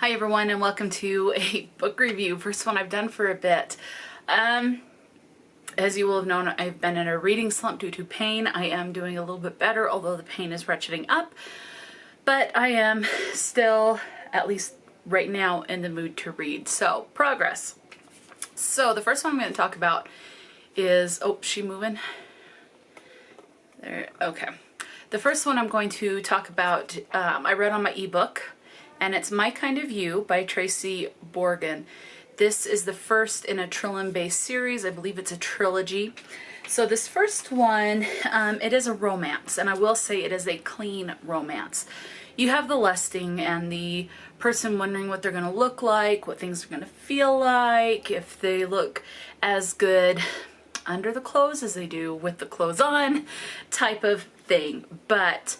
Hi everyone, and welcome to a book review. First one I've done for a bit. As you will have known, I've been in a reading slump due to pain. I am doing a little bit better, although the pain is ratcheting up. But I am still, at least right now, in the mood to read. So, progress. So, the first one I'm going to talk about is... Oh, she moving? There, okay. The first one I'm going to talk about, I read on my ebook, and it's My Kind of You by Tracy Brogan. This is the first in a Trillium Bay series. I believe it's a trilogy. So this first one, it is a romance, and I will say it is a clean romance. You have the lusting and the person wondering what they're going to look like, what things are going to feel like, if they look as good under the clothes as they do with the clothes on, type of thing. But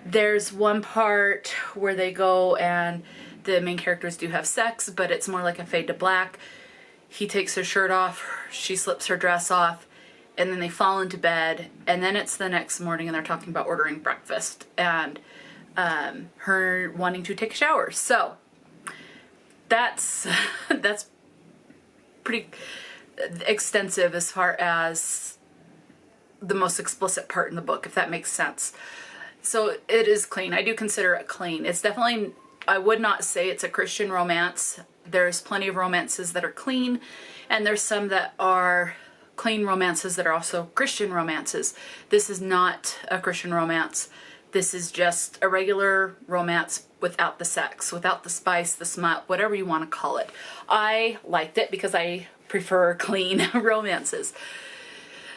there's one part where they go and the main characters do have sex, but it's more like a fade to black. He takes her shirt off, she slips her dress off, and then they fall into bed, and then it's the next morning and they're talking about ordering breakfast and her wanting to take a shower. So that's pretty extensive as far as the most explicit part in the book, if that makes sense. So it is clean. I do consider it clean. It's definitely, I would not say it's a Christian romance. There's plenty of romances that are clean, and there's some that are clean romances that are also Christian romances. This is not a Christian romance. This is just a regular romance without the sex, without the spice, the smut, whatever you want to call it. I liked it because I prefer clean romances.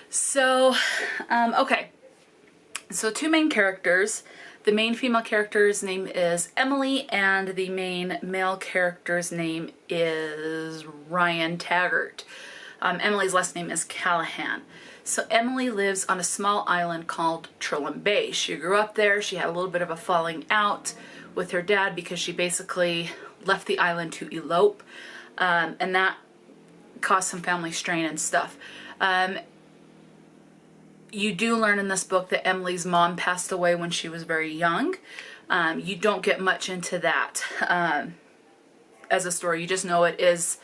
So, okay. So two main characters. The main female character's name is Emily, and the main male character's name is Ryan Taggart. Emily's last name is Callahan. So Emily lives on a small island called Trillium Bay. She grew up there. She had a little bit of a falling out with her dad because she basically left the island to elope, and that caused some family strain and stuff. You do learn in this book that Emily's mom passed away when she was very young. You don't get much into that as a story. You just know it is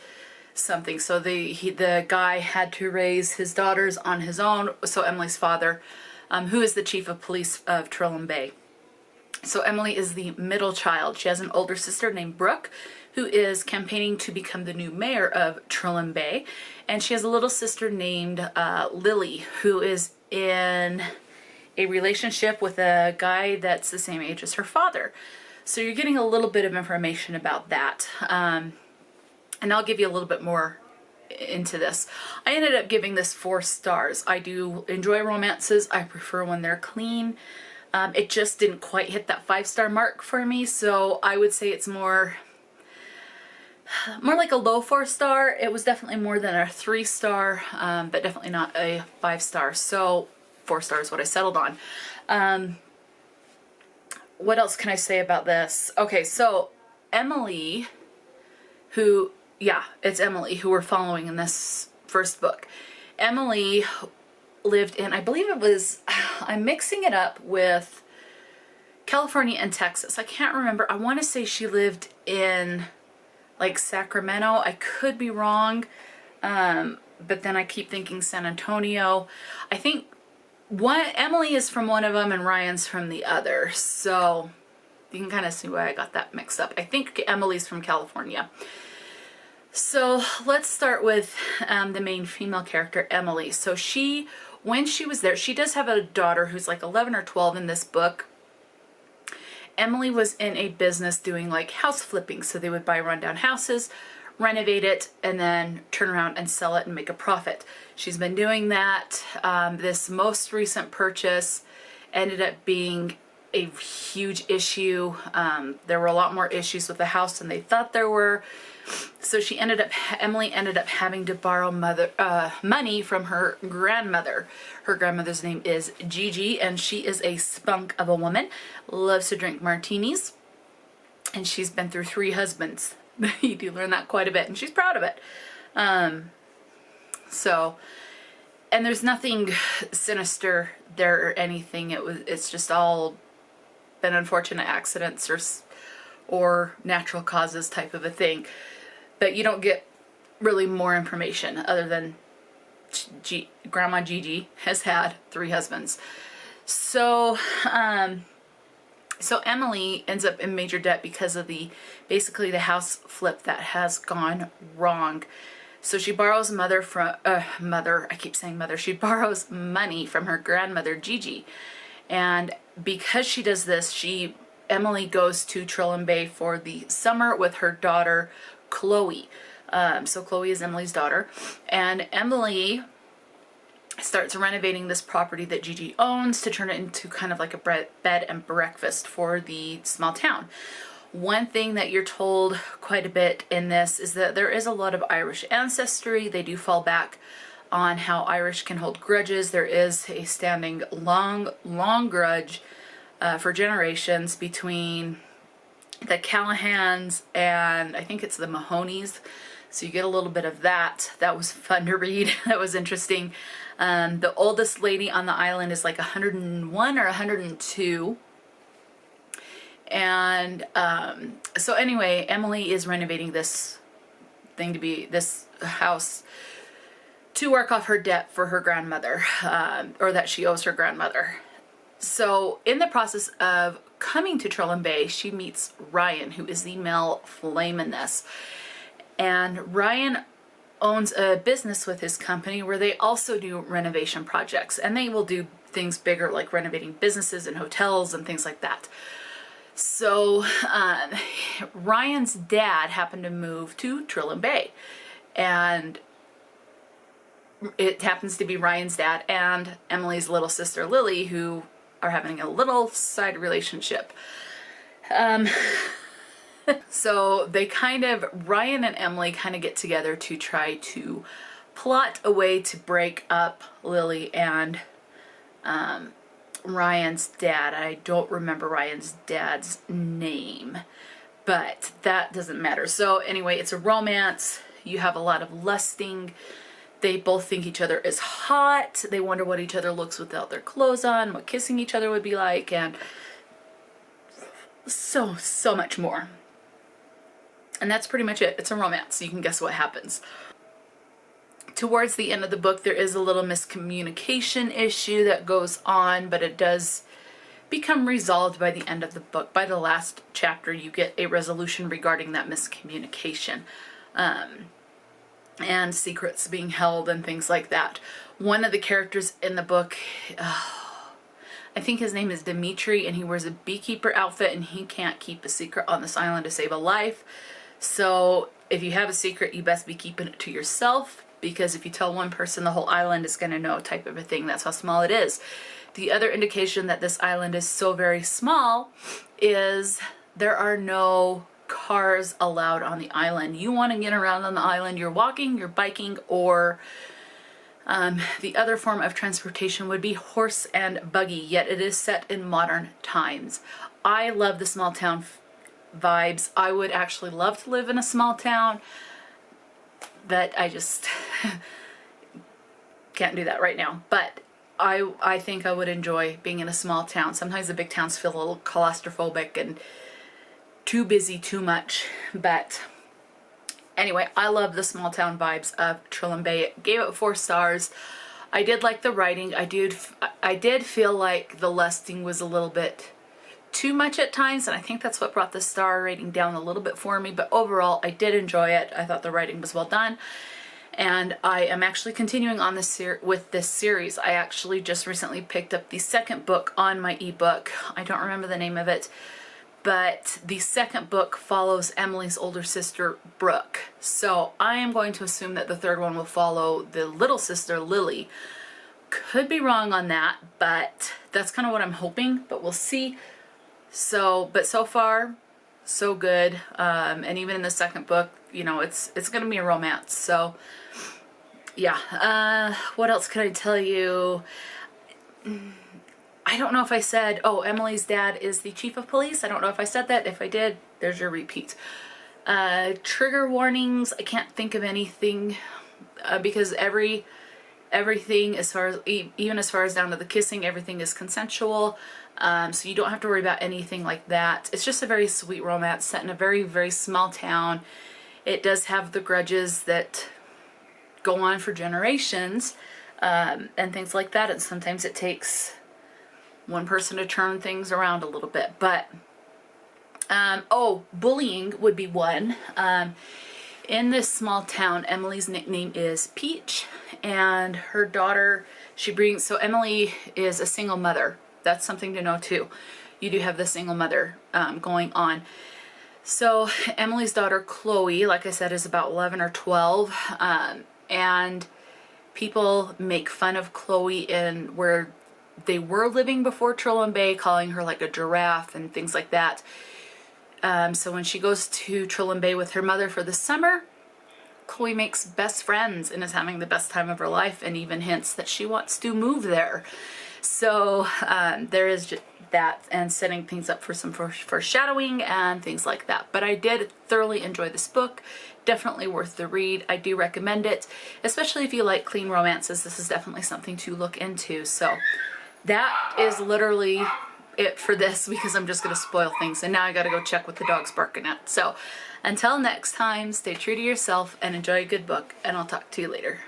something. So the guy had to raise his daughters on his own. So Emily's father, who is the chief of police of Trillium Bay. So Emily is the middle child. She has an older sister named Brooke, who is campaigning to become the new mayor of Trillium Bay. And she has a little sister named Lily, who is in a relationship with a guy that's the same age as her father. So you're getting a little bit of information about that. And I'll give you a little bit more into this. I ended up giving this 4 stars. I do enjoy romances. I prefer when they're clean. It just didn't quite hit that 5-star mark for me, so I would say it's more like a low 4-star. It was definitely more than a 3-star, but definitely not a 5-star. So 4 stars, what I settled on. What else can I say about this? Okay, so Emily, it's Emily who we're following in this first book. Emily lived in, I believe it was, I'm mixing it up with California and Texas. I can't remember. I want to say she lived in like Sacramento. I could be wrong, but then I keep thinking San Antonio. I think Emily is from one of them and Ryan's from the other, so you can kind of see why I got that mixed up. I think Emily's from California. So let's start with the main female character, Emily. So when she was there, she does have a daughter who's like 11 or 12 in this book. Emily was in a business doing like house flipping. So they would buy rundown houses, renovate it, and then turn around and sell it and make a profit. She's been doing that. This most recent purchase ended up being a huge issue. There were a lot more issues with the house than they thought there were. So Emily ended up having to borrow money from her grandmother. Her grandmother's name is Gigi, and she is a spunk of a woman, loves to drink martinis, and she's been through 3 husbands. You do learn that quite a bit, and she's proud of it. And there's nothing sinister there or anything. It's just all been unfortunate accidents or or natural causes type of a thing. But you don't get really more information other than Grandma Gigi has had 3 husbands. So, so Emily ends up in major debt because of basically the house flip that has gone wrong. So she borrows she borrows money from her grandmother Gigi. And because she does this, Emily goes to Trillium Bay for the summer with her daughter Chloe. So Chloe is Emily's daughter, and Emily starts renovating this property that Gigi owns to turn it into kind of like a bed and breakfast for the small town. One thing that you're told quite a bit in this is that there is a lot of Irish ancestry. They do fall back on how Irish can hold grudges. There is a standing long grudge for generations between the Callahans and I think it's the Mahoneys. So you get a little bit of that. That was fun to read. That was interesting. The oldest lady on the island is like 101 or 102. And so anyway, Emily is renovating this house to work off her debt for her grandmother, or that she owes her grandmother. So in the process of coming to Trillium Bay, she meets Ryan, who is the male flame in this. And Ryan owns a business with his company where they also do renovation projects, and they will do things bigger like renovating businesses and hotels and things like that. So Ryan's dad happened to move to Trillium Bay, and it happens to be Ryan's dad and Emily's little sister Lily, who are having a little side relationship. So Ryan and Emily kind of get together to try to plot a way to break up Lily and Ryan's dad. I don't remember Ryan's dad's name, but that doesn't matter. So anyway, it's a romance. You have a lot of lusting. They both think each other is hot. They wonder what each other looks without their clothes on, what kissing each other would be like, and so much more. And that's pretty much it. It's a romance. You can guess what happens. Towards the end of the book, there is a little miscommunication issue that goes on, but it does become resolved by the end of the book. By the last chapter, you get a resolution regarding that miscommunication. And secrets being held and things like that. One of the characters in the book, I think his name is Dimitri, and he wears a beekeeper outfit, and he can't keep a secret on this island to save a life. So if you have a secret, you best be keeping it to yourself, because if you tell one person, the whole island is going to know, type of a thing. That's how small it is. The other indication that this island is so very small is there are no cars allowed on the island. You want to get around on the island, you're walking, you're biking, or the other form of transportation would be horse and buggy, yet it is set in modern times. I love the small town vibes. I would actually love to live in a small town, but I just can't do that right now. But I think I would enjoy being in a small town. Sometimes the big towns feel a little claustrophobic and too busy, too much. But anyway, I love the small town vibes of Trillium Bay. Gave it 4 stars. I did like the writing. I did feel like the lusting was a little bit too much at times, and I think that's what brought the star rating down a little bit for me. But overall, I did enjoy it. I thought the writing was well done. And I am actually continuing on with this series. I actually just recently picked up the second book on my ebook. I don't remember the name of it, but the second book follows Emily's older sister, Brooke. So I am going to assume that the third one will follow the little sister, Lily. Could be wrong on that, but that's kind of what I'm hoping, but we'll see. But so far, so good. And even in the second book, you know, it's going to be a romance. So yeah. What else could I tell you? I don't know if I said, oh, Emily's dad is the chief of police. I don't know if I said that. If I did, there's your repeat. Trigger warnings. I can't think of anything because everything, as far as even as far as down to the kissing, everything is consensual. So you don't have to worry about anything like that. It's just a very sweet romance set in a very, very small town. It does have the grudges that go on for generations, and things like that. And sometimes it takes one person to turn things around a little bit. But, bullying would be one. In this small town, Emily's nickname is Peach, and her daughter, so Emily is a single mother. That's something to know too. You do have the single mother going on. So Emily's daughter, Chloe, like I said, is about 11 or 12, and people make fun of Chloe in where they were living before Trillium Bay, calling her like a giraffe and things like that. So when she goes to Trillium Bay with her mother for the summer, Chloe makes best friends and is having the best time of her life, and even hints that she wants to move there. So there is that, and setting things up for some foreshadowing and things like that. But I did thoroughly enjoy this book. Definitely worth the read. I do recommend it, especially if you like clean romances. This is definitely something to look into. So that is literally it for this, because I'm just going to spoil things, and now I got to go check what the dog's barking at. So until next time, stay true to yourself and enjoy a good book, and I'll talk to you later.